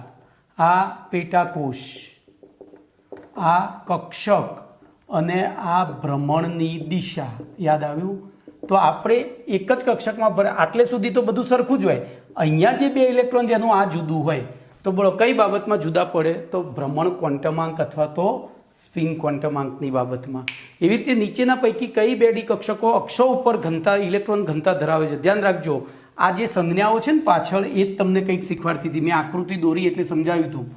આ પેટાકોષ, આ કક્ષક અને આ ભ્રમણની દિશા। યાદ આવ્યું? તો આપણે એક જ કક્ષકમાં આટલે સુધી તો બધું સરખું જ હોય। અહીંયા જે 2 ઇલેક્ટ્રોન જેનું આ જુદું હોય તો બોલો કઈ બાબતમાં જુદા પડે? તો ભ્રમણ ક્વોન્ટમાંક અથવા તો સ્પિન ક્વોન્ટમાંકની બાબતમાં। એવી રીતે નીચેના પૈકી કઈ 2 ડી કક્ષકો અક્ષો ઉપર ઘનતા ઇલેક્ટ્રોન ઘનતા ધરાવે છે? ધ્યાન રાખજો, આ જે સંજ્ઞાઓ છે ને પાછળ એ જ તમને કંઈક શીખવાડતી હતી, મેં આકૃતિ દોરી એટલે સમજાવ્યું હતું।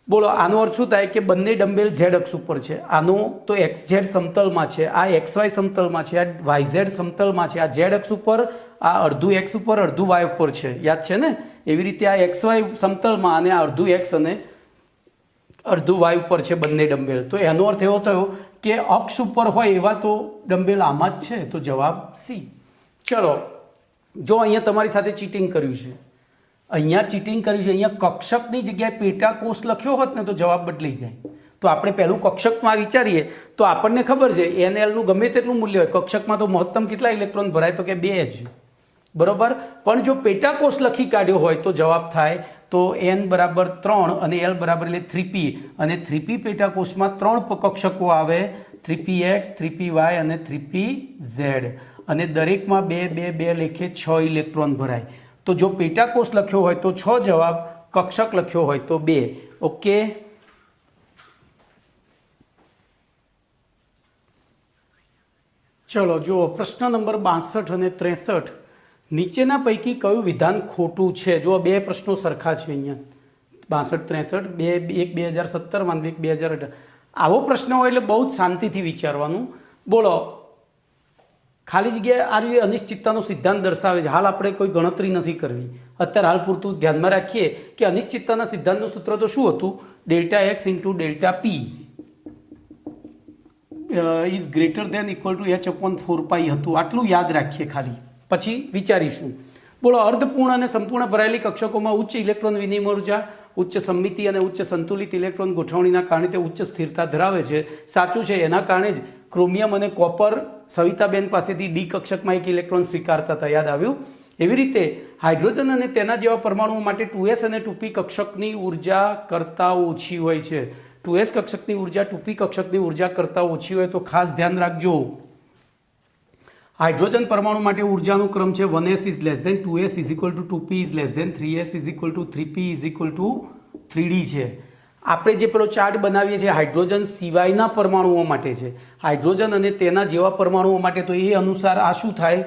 બોલો આનો અર્થ શું થાય કે બંને ડમ્બેલ ઝેડ અક્ષ ઉપર છે। આનો તો એક્સ ઝેડ સમતલમાં છે, આ એક્સ વાય સમતલમાં છે, આ વાય ઝેડ સમતલમાં છે। આ ઝેડ અક્ષ ઉપર, આ અડધું એક્સ ઉપર અડધું વાય ઉપર છે, યાદ છે ને? એવી રીતે આ એક્સ વાય સમતલમાં અને આ અડધું એક્સ અને અડધું વાય ઉપર છે બંને ડમ્બેલ। તો એનો અર્થ એવો થયો કે અક્ષ ઉપર હોય એવા તો ડમ્બેલ આમાં જ છે। તો જવાબ સી। ચલો જો અહીંયા તમારી સાથે ચીટિંગ કર્યું છે, અહીંયા ચીટિંગ કર્યું છે, અહીંયા કક્ષકની જગ્યાએ પેટાકોષ લખ્યો હોત ને તો જવાબ બદલાઈ જાય। તો આપણે પહેલું કક્ષકમાં વિચારીએ તો આપણને ખબર છે NL નું ગમે તેટલું મૂલ્ય હોય, કક્ષકમાં તો મહત્તમ કેટલા ઇલેક્ટ્રોન ભરાય? તો કે 2 જ, બરોબર। પણ જો પેટાકોષ લખી કાઢ્યો હોય તો જવાબ થાય તો n બરાબર 3 અને l બરાબર એટલે 3p, અને 3p પેટાકોષમાં 3 કક્ષકો આવે, 3px 3py અને 3pz, અને દરેકમાં 2 2 2 લેખે 6 ઇલેક્ટ્રોન ભરાય। તો જો પેટાકોષ લખ્યો હોય તો 6 જવાબ, કક્ષક લખ્યો હોય તો 2। ઓકે। ચલો જુઓ પ્રશ્ન નંબર 62 અને 63। નીચેના પૈકી કયું વિધાન ખોટું છે? જો 2 પ્રશ્નો સરખા છે અહીંયા। 62 63 એક 2017 એક 2018 આવો પ્રશ્ન હોય એટલે બહુ જ શાંતિથી વિચારવાનું. બોલો ખાલી જગ્યાએ આ રીતે અનિશ્ચિતતાનો સિદ્ધાંત દર્શાવે છે. હાલ આપણે કોઈ ગણતરી નથી કરવી, અત્યારે હાલ પૂરતું ધ્યાનમાં રાખીએ કે અનિશ્ચિતતાના સિદ્ધાંતનું સૂત્ર તો શું હતું? Delta x into delta P is greater than equal to h/4 હતું. આટલું યાદ રાખીએ ખાલી, પછી વિચારીશું. બોલો અર્ધપૂર્ણ અને સંપૂર્ણ ભરાયેલી કક્ષકોમાં ઉચ્ચ ઇલેક્ટ્રોન વિનિમય ઉર્જા, ઉચ્ચ સમમિતિ અને ઉચ્ચ સંતુલિત ઇલેક્ટ્રોન ગોઠવણીના કારણે તે ઉચ્ચ સ્થિરતા ધરાવે છે. સાચું છે. એના કારણે જ ક્રોમિયમ અને કોપર સવિતાબેન પાસેથી ડી કક્ષકમાં એક ઇલેક્ટ્રોન સ્વીકારતા હતા, યાદ આવ્યું? એવી રીતે હાઇડ્રોજન અને તેના જેવા પરમાણુઓ માટે 2s અને 2p કક્ષકની ઉર્જા કરતાં ઓછી હોય છે. 2s કક્ષકની ઉર્જા 2p કક્ષકની ઉર્જા કરતાં ઓછી હોય તો ખાસ ધ્યાન રાખજો. હાઇડ્રોજન પરમાણુ માટે ઉર્જાનો ક્રમ છે 1s is less than 2s is equal to 2p is less than 3s is equal to 3p is equal to 3d છે. આપણે જે પેલો ચાર્ટ બનાવીએ છીએ હાઇડ્રોજન સિવાયના પરમાણુઓ માટે છે, હાઇડ્રોજન અને તેના જેવા પરમાણુઓ માટે તો એ અનુસાર આ શું થાય?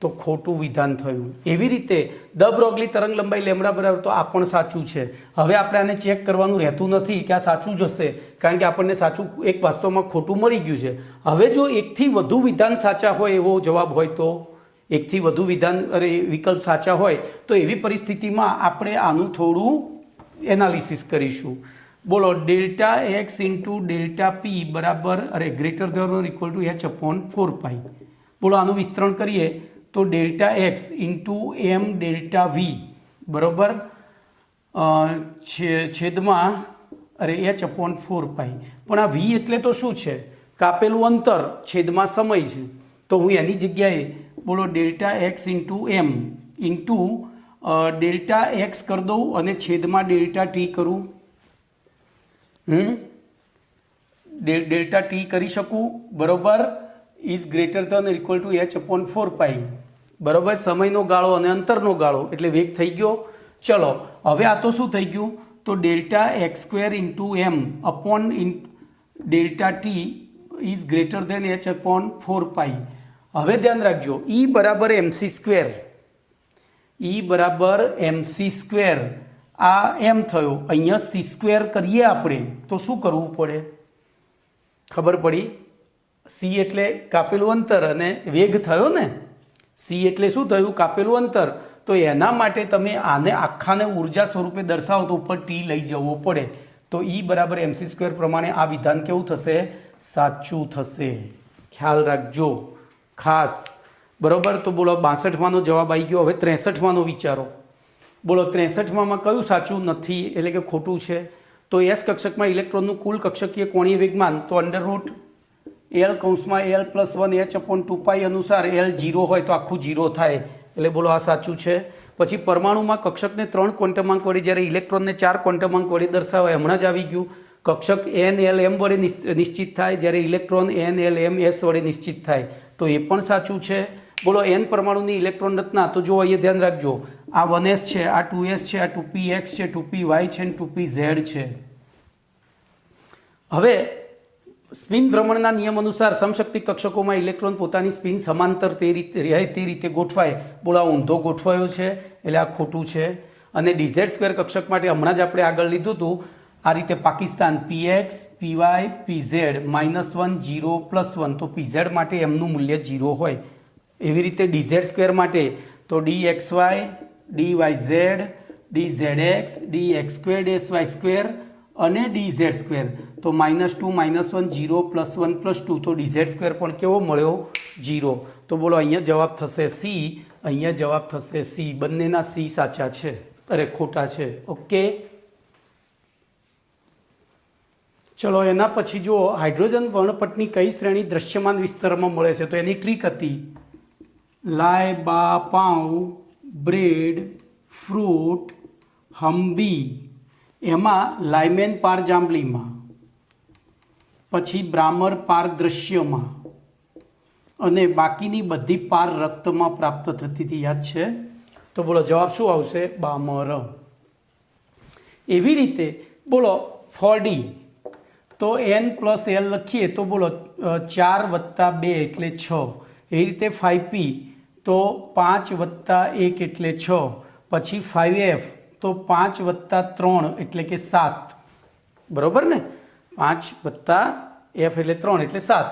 તો ખોટું વિધાન થયું. એવી રીતે દ બ્રોગલી તરંગ લંબાઈ લેમ્ડા બરાબર, તો આ પણ સાચું છે. હવે આપણે આને ચેક કરવાનું રહેતું નથી કે આ સાચું જ હશે, કારણ કે આપણને સાચું એક વાસ્તવમાં ખોટું મળી ગયું છે. હવે જો એકથી વધુ વિધાન સાચા હોય એવો જવાબ હોય તો, એકથી વધુ વિધાન વિકલ્પ સાચા હોય તો એવી પરિસ્થિતિમાં આપણે આનું થોડું એનાલિસિસ કરીશું. બોલો delta x into delta p બરાબર greater than or equal to h/4 બોલો આનું વિસ્તરણ કરીએ તો delta x into m delta v બરાબર છેદમાં h/4 પણ આ વી એટલે તો શું છે? કાપેલું અંતર છેદમાં સમય છે. તો હું એની જગ્યાએ બોલો delta x into m into delta x કરી દઉં અને છેદમાં ડેલ્ટા ટી કરું. ડેલ્ટા ટી કરી શકું બરાબર is greater than equal to h/4 બરાબર. સમયનો ગાળો અને અંતરનો ગાળો એટલે વેગ થઈ ગયો. ચલો હવે આ તો શું થઈ ગયું? તો delta x square into m upon delta t is greater than h/4 હવે ધ્યાન રાખજો E બરાબર mc સ્ક્વેર, E બરાબર mc સ્ક્વેર આ એમ થયો. અહીંયા સી સ્ક્વેર કરીએ આપણે તો શું કરવું પડે? ખબર પડી? સી એટલે કાપેલું અંતર અને વેગ થયો ને. સી એટલે શું થયું? કાપેલું અંતર. તો એના માટે તમે આને આખાને ઉર્જા સ્વરૂપે દર્શાવો તો ઉપર ટી લઈ જવો પડે. તો E બરાબર mc સ્ક્વેર પ્રમાણે આ વિધાન કેવું થશે? સાચું થશે. ખ્યાલ રાખજો ખાસ બરાબર. તો બોલો 62માંનો જવાબ આવી ગયો. હવે 63માંનો વિચારો. બોલો 63માં કયું સાચું નથી એટલે કે ખોટું છે? તો એસ કક્ષકમાં ઇલેક્ટ્રોનનું કુલ કક્ષકીય કોણીય વેગમાન તો √ L કૌંસમાં L+1 h/2 અનુસાર L 0 હોય તો આખું 0 થાય એટલે બોલો આ સાચું છે. પછી પરમાણુમાં કક્ષકને 3 ક્વોન્ટમાંક વડે જ્યારે ઇલેક્ટ્રોનને 4 ક્વોન્ટમાંક વડે દર્શાવાય, હમણાં જ આવી ગયું. કક્ષક n l m વડે નિશ્ચિત થાય જ્યારે electron n l m s વડે નિશ્ચિત થાય તો એ પણ સાચું છે. બોલો n પરમાણુની ઇલેક્ટ્રોન રચના તો જો અહીંયા ધ્યાન રાખજો આ 1s છે, આ 2s છે, આ 2px છે, 2py છે અને 2pz છે. હવે સ્પિન ભ્રમણના નિયમ અનુસાર સમશક્તિ કક્ષકોમાં ઇલેક્ટ્રોન પોતાની સ્પિન સમાંતર તે રીતે ગોઠવાય. બોલો આ ઊંધો ગોઠવાયો છે એટલે આ ખોટું છે. અને dz સ્ક્વેર કક્ષક માટે હમણાં જ આપણે આગળ લીધું હતું આ રીતે પાકિસ્તાન px py pz -1 0 +1 તો pz માટે એમનું મૂલ્ય 0 હોય. એવી રીતે dz સ્ક્વેર માટે તો dxy dyz dzx dx2 sy² અને dz સ્ક્વેર તો -2 -1 0 +1 +2 તો dz સ્ક્વેર પણ કેવો મળ્યો? 0. તો બોલો અહીંયા જવાબ થશે સી, અહીંયા જવાબ થશે સી. બંનેના સી સાચા છે, ખોટા છે. ઓકે ચલો એના પછી જુઓ હાઇડ્રોજન વર્ણપટની કઈ શ્રેણી દ્રશ્યમાન વિસ્તારમાં મળે છે? તો એની ટ્રીક હતી લાય, બા, પાઉં, બ્રેડ, ફ્રૂટ, હમ્બી. એમાં લાયમેન પાર જાંબલીમાં, પછી બ્રામર પાર દ્રશ્યમાં અને બાકીની બધી પાર રક્તમાં પ્રાપ્ત થતી હતી. યાદ છે? તો બોલો જવાબ શું આવશે? બામર. એવી રીતે બોલો 4D તો n+l લખીએ તો બોલો 4 + 2 એટલે 6. એ રીતે 5p તો 5 + 1 એટલે 6. પછી 5f તો 5 + 3 એટલે કે 7, બરોબર ને? 5 + f એટલે 3 એટલે 7,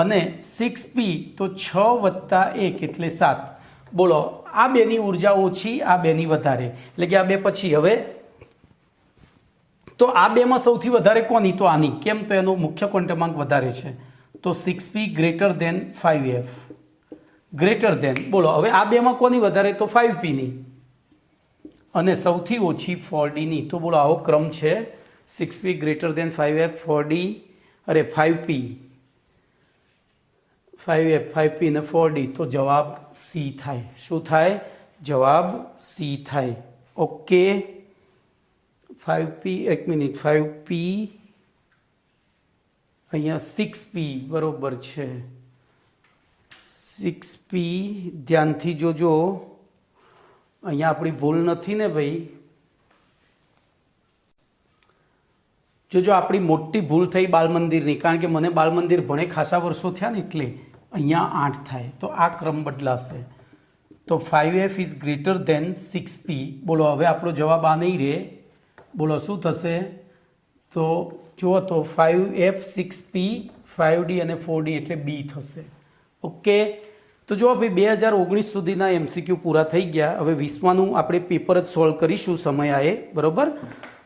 અને 6p તો 6 + 1 એટલે 7. બોલો, આ બેની ઉર્જા ઓછી, આ બેની વધારે, એટલે કે આ બે પછી. હવે તો આ બેમાં સૌથી વધારે કોની? તો આની. કેમ? તો એનો મુખ્ય ક્વોન્ટમાંક વધારે છે, તો 6p > 5f ગ્રેટર ધેન. બોલો, હવે આ બેમાં કોની વધારે? તો 5p ની, અને સૌથી ઓછી 4d ની. તો બોલો, આવો ક્રમ છે. 6p > 5f 4d, અરે 5p 5f 5p ને 4d. તો જવાબ C થાય. શું થાય? જવાબ C થાય. ઓકે, 5p, એક મિનિટ, 5p અહીંયા 6p બરોબર છે. 6p ધ્યાનથી જોજો, અહીંયા આપણી ભૂલ નથી ને ભાઈ? જોજો, આપણી મોટી ભૂલ થઈ બાલ મંદિરની, કારણ કે મને બાલ મંદિર ભણે ખાસા વર્ષો થયા ને, એટલે અહીંયા 8 થાય. તો આ ક્રમ બદલાશે. તો 5f is greater than 6p. બોલો, હવે આપણો જવાબ આ નહીં રહે. બોલો, શું થશે? તો જુઓ તો 5f 6p 5d અને 4d એટલે b થશે. ઓકે, તો જો ભાઈ 2019 સુધીના MCQ પૂરા થઈ ગયા. હવે 20માનું આપણે પેપર જ સોલ્વ કરીશું સમય આવે, બરાબર?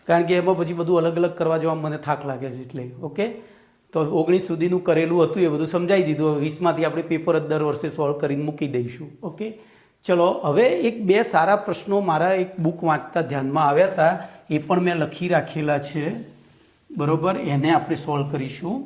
કારણ કે એમાં પછી બધું અલગ અલગ કરવા જવા મને થાક લાગે છે એટલે. ઓકે, તો 19 સુધીનું કરેલું હતું એ બધું સમજાવી દીધું. હવે 20માંથી આપણે પેપર જ દર વર્ષે સોલ્વ કરીને મૂકી દઈશું. ઓકે, ચલો. હવે એક બે સારા પ્રશ્નો મારા એક બુક વાંચતા ધ્યાનમાં આવ્યા હતા, એ પણ મેં લખી રાખેલા છે, બરોબર? એને આપણે સોલ્વ કરીશું.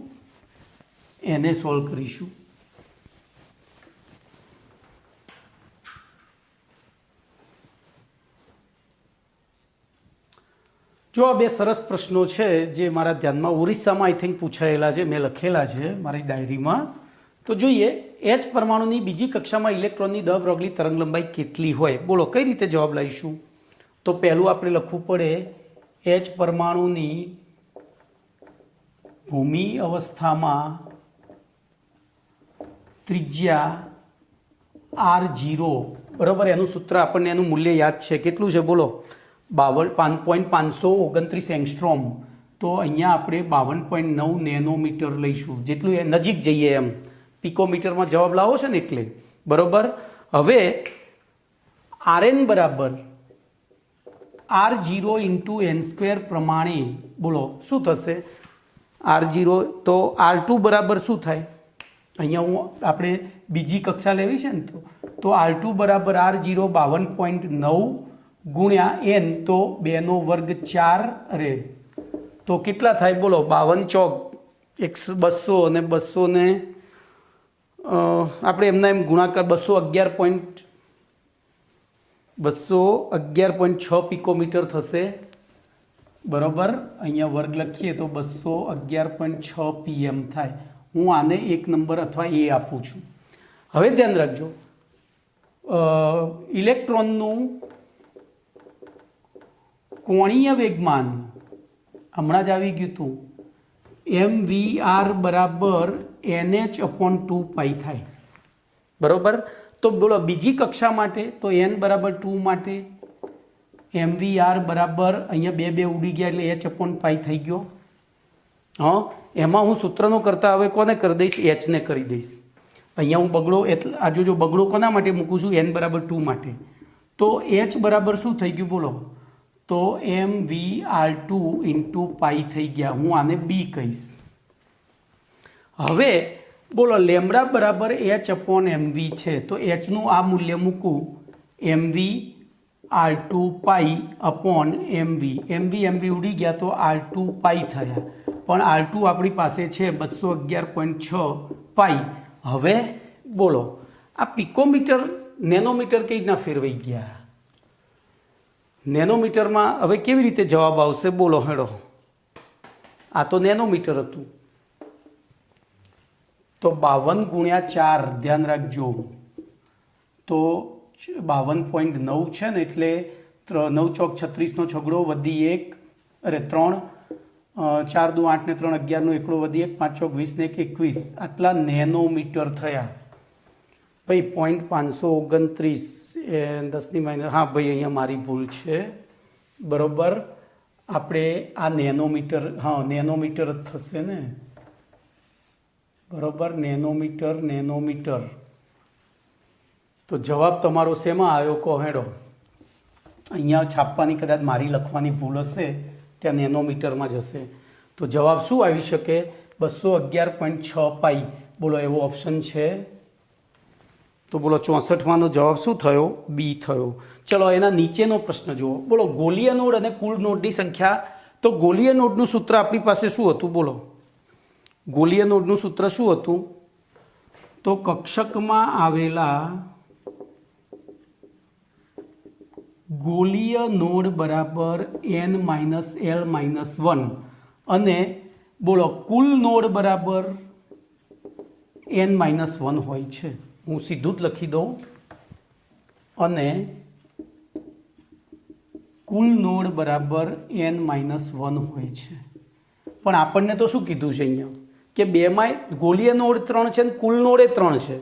જો આ બે સરસ પ્રશ્નો છે જે મારા ધ્યાનમાં ઓરિસ્સામાં આઈ થિંક પૂછાયેલા છે, મેં લખેલા છે મારી ડાયરીમાં. તો જોઈએ, H પરમાણુની બીજી કક્ષામાં ઇલેક્ટ્રોનની દ બ્રોગલી તરંગલંબાઈ કેટલી હોય? બોલો, કઈ રીતે જવાબ લાવીશું? તો પહેલું આપણે લખવું પડે, H પરમાણુની ભૂમિ અવસ્થામાં ત્રિજ્યા r0, બરાબર? એનું સૂત્ર આપણને, એનું મૂલ્ય યાદ છે. કેટલું છે? બોલો, 529 એંગસ્ટ્રોમ. તો અહીંયા આપણે 52.9 નેનોમીટર લઈશું, જેટલું એ નજીક જઈએ એમ. પિકોમીટરમાં જવાબ લાવો છે ને એટલે, બરોબર? હવે Rn બરાબર R0 × n² પ્રમાણે, બોલો શું થશે? R0 તો R2 બરાબર શું થાય? અહીંયા આપણે બીજી કક્ષા લેવી છે ને, તો R2 બરાબર R0 52.9 ગુણ્યા n, તો 2 ² 4, અરે તો કેટલા થાય? બોલો, 52 ચોક 200, અને 200 ને આપણે એમના એમ ગુણાકાર 211.6 પિકોમીટર થશે, બરાબર? અહીંયા વર્ગ લખીએ તો 211.6 pm થાય. હું આને 1 નંબર અથવા A આપું છું. હવે ધ્યાન રાખજો, ઇલેક્ટ્રોનનું કોણીય વેગમાન હમણાં જ આવી ગયું હતું, mvr બરાબર nh/2π થાય, બરાબર? તો બોલો, બીજી કક્ષા માટે તો n બરાબર 2 માટે mvr બરાબર, અહીંયા 2 ઉડી ગયા એટલે h/π થઈ ગયો. હા, એમાં હું સૂત્રનો કરતા હવે કોને કરી દઈશ? h ને કરી દઈશ. અહીંયા હું બગડો, એટલે આ જો બગડો કોના માટે મૂકું છું? n બરાબર 2 માટે. તો h બરાબર શું થઈ ગયું? બોલો, તો mvr2 × π થઈ ગયા. હું આને b કહીશ. હવે બોલો, લેમ્બડા બરાબર h/mv છે, તો hનું આ મૂલ્ય મૂકું, mvr2π / mv ઉડી ગયા તો r2π થયા, પણ r2 આપણી પાસે છે 211.6 π. હવે બોલો, આ પિકોમીટર નેનોમીટર કઈ રીતના ફેરવાઈ ગયા? નેનોમીટરમાં હવે કેવી રીતે જવાબ આવશે? બોલો હેડો, આ તો નેનોમીટર હતું, તો 52 × 4, ધ્યાન રાખજો, તો 52.9 છે ને, એટલે 9 ચોક 36 છગડો વધી 1, અરે 3, 4 દુ 8 ને 3 11 એકડો વધી 1, 5 ચોક 20 ને 1 21, આટલા નેનોમીટર થયા ભાઈ. 0.529 10⁻, હા ભાઈ, અહીંયા મારી ભૂલ છે, બરોબર આપણે આ નેનોમીટર, હા નેનોમીટર જ થશે ને, બરોબર નેનોમીટર. તો જવાબ તમારો શેમાં આવ્યો કહો હેડો? અહીંયા છાપવાની કદાચ મારી લખવાની ભૂલ હશે, ત્યાં નેનોમીટરમાં જ હશે. તો જવાબ શું આવી શકે? 211.6 પાઈ. બોલો એવો ઓપ્શન છે? તો બોલો 64માંનો જવાબ શું થયો? બી થયો. ચલો એના નીચેનો પ્રશ્ન જુઓ. બોલો ગોલીય નોડ અને કુલ નોડની સંખ્યા. તો ગોલીય નોડનું સૂત્ર આપણી પાસે શું હતું? બોલો ગોલીય નોડનું સૂત્ર શું હતું? તો કક્ષકમાં આવેલા ગોલીય નોડ બરાબર n-l-1 અને બોલો કુલ નોડ બરાબર n-1 હોય છે. હું સીધું જ લખી દઉં, અને કુલ નોડ બરાબર n-1 હોય છે. પણ આપણને તો શું કીધું છે અહીંયા કે બેમાં ગોલીય નોડ 3 છે અને કુલ નોડ 3 છે.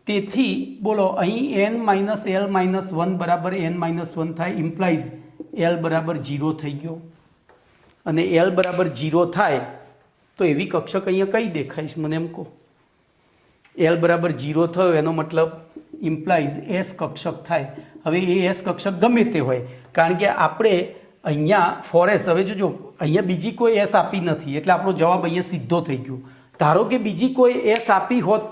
તેથી બોલો અહીં n-l-1 બરાબર n-1 થાય, ઇમ્પ્લાઇઝ l બરાબર 0 થઈ ગયો. અને l બરાબર 0 થાય તો એવી કક્ષક અહીંયા કઈ દેખાય છે મને એમ કહો? l બરાબર 0 થયો એનો મતલબ ઇમ્પ્લાઇઝ એસ કક્ષક થાય. હવે એ એસ કક્ષક ગમે તે હોય, કારણ કે આપણે અહીંયા ફોરેસ, હવે જોજો અહીંયા બીજી કોઈ એસ આપી નથી એટલે આપણો જવાબ અહીંયા સીધો થઈ ગયો. ધારો કે બીજી કોઈ એસ આપી હોત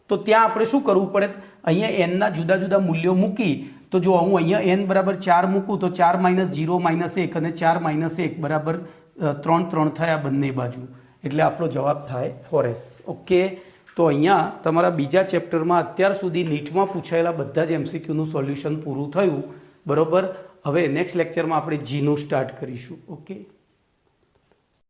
તો ત્યાં આપણે શું કરવું પડે? અહીંયા એનના જુદા જુદા મૂલ્યો મૂકી, તો જો હું અહીંયા n બરાબર 4 મૂકું તો 4 - 0 - 1 અને 4 - 1 બરાબર 3 થયા બંને બાજુ, એટલે આપણો જવાબ થાય ફોરેસ. ઓકે, તો અહીંયા તમારા બીજા ચેપ્ટરમાં અત્યાર સુધી નીટમાં પૂછાયેલા બધા જ MCQનું સોલ્યુશન પૂરું થયું. બરાબર, હવે નેક્સ્ટ લેક્ચરમાં આપણે જીનું સ્ટાર્ટ કરીશું. ઓકે.